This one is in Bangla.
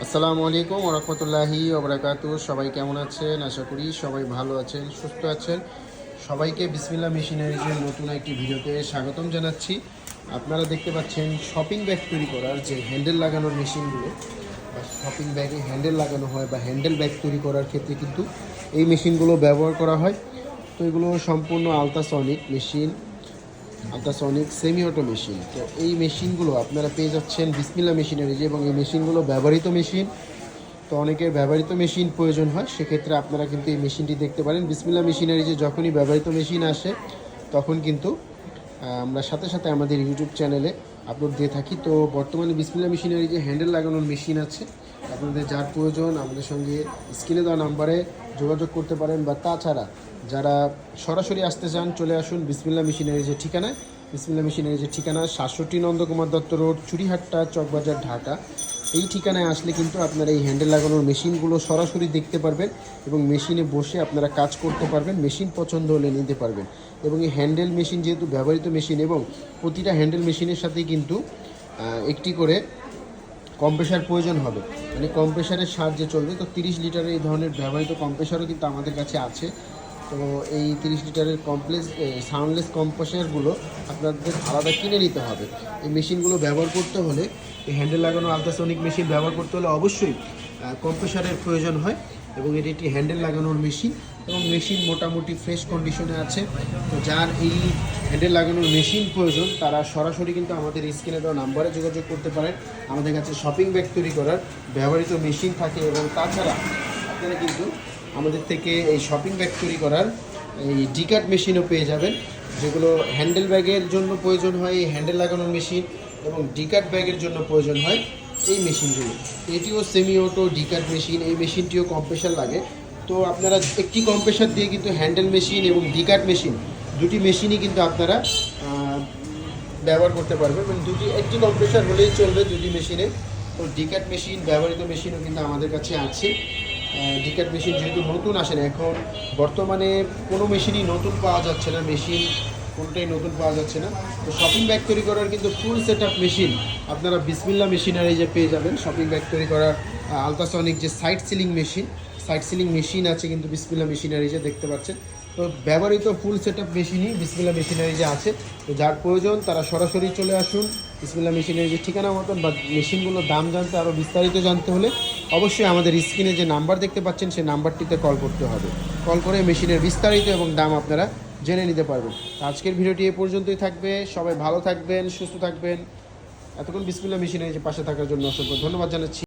আসসালামু আলাইকুম ওয়া রাহমাতুল্লাহি ওয়া বারাকাতুহু। সবাই কেমন আছেন? আশা করি সবাই ভালো আছেন, সুস্থ আছেন। সবাইকে বিসমিল্লাহ মেশিনারিজের নতুন একটি ভিডিওতে স্বাগতম জানাচ্ছি। আপনারা দেখতে পাচ্ছেন শপিং ব্যাগ তৈরি করার যে হ্যান্ডেল লাগানোর মেশিনগুলো, বা শপিং ব্যাগে হ্যান্ডেল লাগানো হয় বা হ্যান্ডেল ব্যাগ তৈরি করার ক্ষেত্রে কিন্তু এই মেশিনগুলো ব্যবহার করা হয়। তো এগুলো সম্পূর্ণ ultrasonic machine, ultrasonic semi auto machine. তো এই মেশিনগুলো আপনারা পেয়ে যাচ্ছেন বিসমিল্লাহ মেশিনারিজ, এবং এই মেশিনগুলো ব্যবহৃত মেশিন। তো অনেকের ব্যবহৃত মেশিন প্রয়োজন হয়, সেক্ষেত্রে আপনারা কিন্তু এই মেশিনটি দেখতে পারেন বিসমিল্লাহ মেশিনারিজে। যখনই ব্যবহৃত মেশিন আসে তখন কিন্তু আমরা সাথে সাথে আমাদের ইউটিউব চ্যানেলে আপলোড দিয়ে থাকি। তো বর্তমানে বিসমিল্লাহ মেশিনারিজে হ্যান্ডেল লাগানোর মেশিন আছে। আপনাদের যার প্রয়োজন আমাদের সঙ্গে স্ক্রিনে দেওয়া নাম্বারে যোগাযোগ করতে পারেন, বা তাছাড়া যারা সরাসরি আসতে চান চলে আসুন বিসমিল্লাহ মেশিনারিজের ঠিকানায়। বিসমিল্লাহ মেশিনারিজের ঠিকানা 67 নন্দকুমার দত্ত রোড, চুরিহাট্টা, চকবাজার, ঢাকা। এই ঠিকানায় আসলে কিন্তু আপনারা এই হ্যান্ডেল লাগানোর মেশিনগুলো সরাসরি দেখতে পারবেন এবং মেশিনে বসে আপনারা কাজ করতে পারবেন। মেশিন পছন্দ হলে নিতে পারবেন। এবং এই হ্যান্ডেল মেশিন যেহেতু ব্যবহৃত মেশিন, এবং প্রতিটা হ্যান্ডেল মেশিনের সাথেই কিন্তু একটি করে কম্প্রেসার প্রয়োজন হবে, মানে কম্প্রেসারের সাহায্যে চলবে। তো 30 লিটারের এই ধরনের ব্যবহৃত কম্প্রেসারও কিন্তু আমাদের কাছে আছে। তো এই 30 লিটারের সাউন্ডলেস কম্প্রেসারগুলো আপনাদের আলাদা কিনে নিতে হবে। এই মেশিনগুলো ব্যবহার করতে হলে, এই হ্যান্ডেল লাগানো আলট্রাসনিক মেশিন ব্যবহার করতে হলে অবশ্যই কম্প্রেসারের প্রয়োজন হয়। এবং এটি একটি হ্যান্ডেল লাগানোর মেশিন, এবং মেশিন মোটামুটি ফ্রেশ কন্ডিশনে আছে। তো যার এই হ্যান্ডেল লাগানোর মেশিন প্রয়োজন তারা সরাসরি কিন্তু আমাদের স্ক্রিনে দেওয়া নাম্বারে যোগাযোগ করতে পারেন। আমাদের কাছে শপিং ব্যাগ তৈরি করার ব্যবহৃত মেশিন থাকে, এবং তাছাড়া আপনারা কিন্তু আমাদের থেকে এই শপিং ব্যাগ তৈরি করার এই ডিকাট মেশিনও পেয়ে যাবেন, যেগুলো হ্যান্ডেল ব্যাগের জন্য প্রয়োজন হয় এই হ্যান্ডেল লাগানোর মেশিন, এবং ডিকাট ব্যাগের জন্য প্রয়োজন হয় এই মেশিনগুলো। এটিও সেমি অটো ডিকাট মেশিন, এই মেশিনটিও কম্প্রেসার লাগে। তো আপনারা একটি কম্প্রেসার দিয়ে কিন্তু হ্যান্ডেল মেশিন এবং ডিকাট মেশিন দুটি মেশিনই কিন্তু আপনারা ব্যবহার করতে পারবেন। মানে একটি কম্প্রেসার হলেই চলবে দুটি মেশিনে। তো ডিকাট মেশিন ব্যবহৃত মেশিনও কিন্তু আমাদের কাছে আছে। ডিকাট মেশিন যেহেতু নতুন আসে না, এখন বর্তমানে কোনো মেশিনই নতুন পাওয়া যাচ্ছে না, মেশিন কোনোটাই নতুন পাওয়া যাচ্ছে না। তো শপিং ব্যাগ তৈরি করার কিন্তু ফুল সেট আপ মেশিন আপনারা বিসমিল্লাহ মেশিনারিজে পেয়ে যাবেন। শপিং ব্যাগ তৈরি করার আলট্রাসনিক যে সাইড সিলিং মেশিন আছে কিন্তু বিসমিল্লাহ মেশিনারিজে দেখতে পাচ্ছেন। তো ব্যবহৃত ফুল সেট আপ মেশিনই বিসমিল্লাহ মেশিনারিজে আছে। তো যার প্রয়োজন তারা সরাসরি চলে আসুন বিসমিল্লাহ মেশিনারিজের ঠিকানা মতন। বা মেশিনগুলোর দাম জানতে, আরও বিস্তারিত জানতে হলে অবশ্যই আমাদের স্ক্রিনে যে নাম্বার দেখতে পাচ্ছেন সেই নাম্বারটিতে কল করতে হবে। কল করে মেশিনের বিস্তারিত এবং দাম আপনারা জেনে নিতে পারবেন। আজকের ভিডিওটি এ পর্যন্তই থাকবে। সবাই ভালো থাকবেন, সুস্থ থাকবেন। এতক্ষণ বিসমিল্লাহ মেশিনারিজের পাশে থাকার জন্য অসংখ্য ধন্যবাদ জানাচ্ছি।